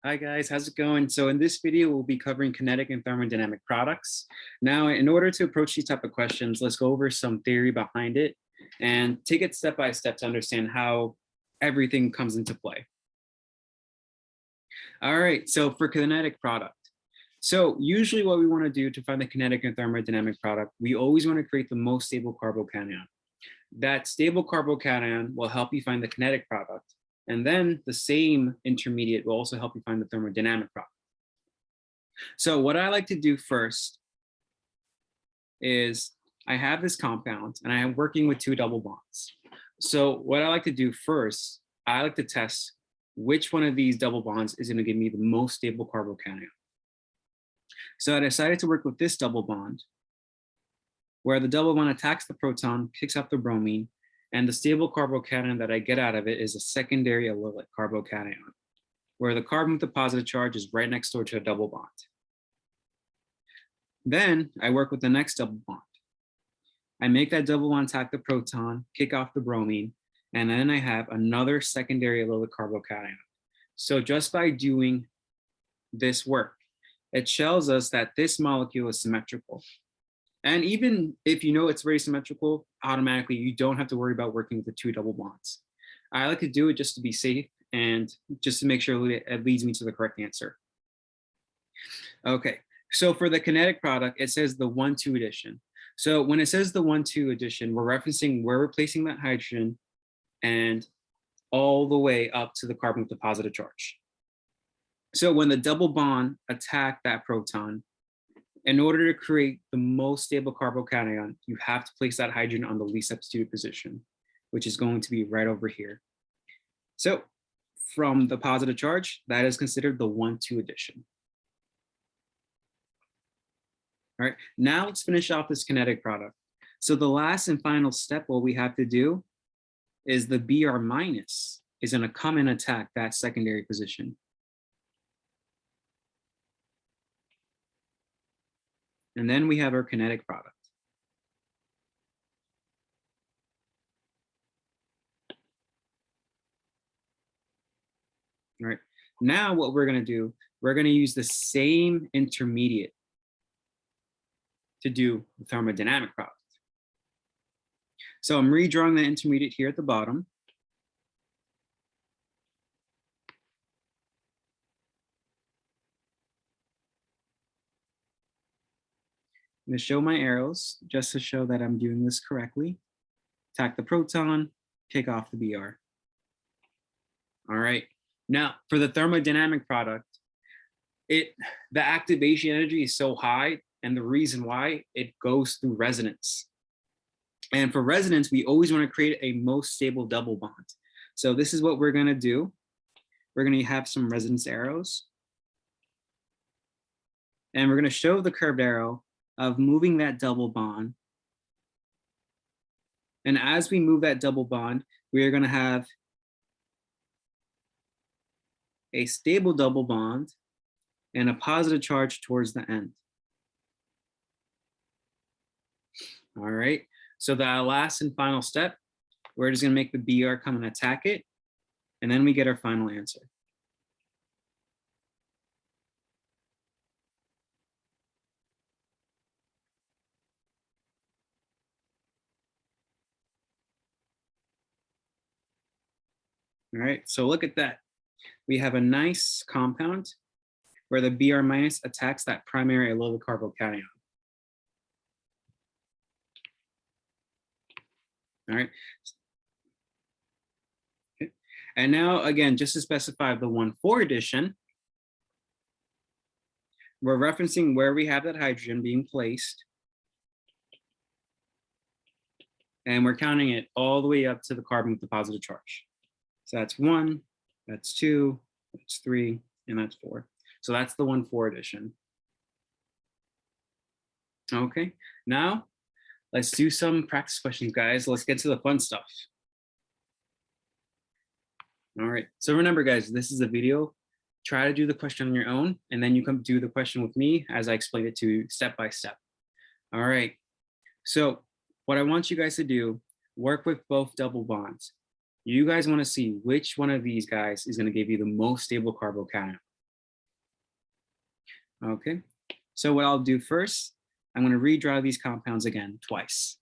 Hi guys, how's it going? So in this video, we'll be covering kinetic and thermodynamic products. Now, in order to approach these type of questions, let's go over some theory behind it and take it step by step to understand how everything comes into play. All right, so for kinetic product. So usually what we want to do to find the kinetic and thermodynamic product, we always want to create the most stable carbocation. That stable carbocation will help you find the kinetic product. And then the same intermediate will also help you find the thermodynamic product. So what I like to do first is I have this compound and I am working with two double bonds. So what I like to do first, I like to test which one of these double bonds is going to give me the most stable carbocation. So I decided to work with this double bond, where the double bond attacks the proton, picks up the bromine, and the stable carbocation that I get out of it is a secondary allylic carbocation, where the carbon with the positive charge is right next door to a double bond. Then I work with the next double bond. I make that double bond attack the proton, kick off the bromine, and then I have another secondary allylic carbocation. So just by doing this work, it tells us that this molecule is symmetrical. And even if you know it's very symmetrical, automatically you don't have to worry about working with the two double bonds. I like to do it just to be safe and just to make sure it leads me to the correct answer. Okay, so for the kinetic product, it says the 1,2 addition. So when it says the 1,2 addition, we're referencing where we're placing that hydrogen and all the way up to the carbon with the positive charge. So when the double bond attack that proton, in order to create the most stable carbocation, you have to place that hydrogen on the least substituted position, which is going to be right over here. So from the positive charge, that is considered the 1,2 addition. All right, now let's finish off this kinetic product. So the last and final step, what we have to do is the Br minus is going to come and attack that secondary position. And then we have our kinetic product. All right, now what we're going to do, we're going to use the same intermediate to do the thermodynamic product. So I'm redrawing the intermediate here at the bottom. I'm going to show my arrows just to show that I'm doing this correctly. Attack the proton, kick off the Br. All right, now for the thermodynamic product, the activation energy is so high, and the reason why, it goes through resonance. And for resonance, we always want to create a most stable double bond. So this is what we're going to do. We're going to have some resonance arrows. And we're going to show the curved arrow of moving that double bond. And as we move that double bond, we are going to have a stable double bond and a positive charge towards the end. All right, so that last and final step, we're just going to make the Br come and attack it, and then we get our final answer. All right, so look at that. We have a nice compound where the Br minus attacks that primary allylic carbocation. All right. Okay. And now, again, just to specify the 1,4 addition, we're referencing where we have that hydrogen being placed. And we're counting it all the way up to the carbon with the positive charge. So that's 1, that's 2, that's 3, and that's 4. So that's the 1,4 addition. Okay, now let's do some practice questions, guys. Let's get to the fun stuff. All right, so remember, guys, this is a video. Try to do the question on your own, and then you come do the question with me as I explain it to you step by step. All right, so what I want you guys to do, work with both double bonds. You guys want to see which one of these guys is going to give you the most stable carbocation. Okay, so what I'll do first, I'm going to redraw these compounds again twice.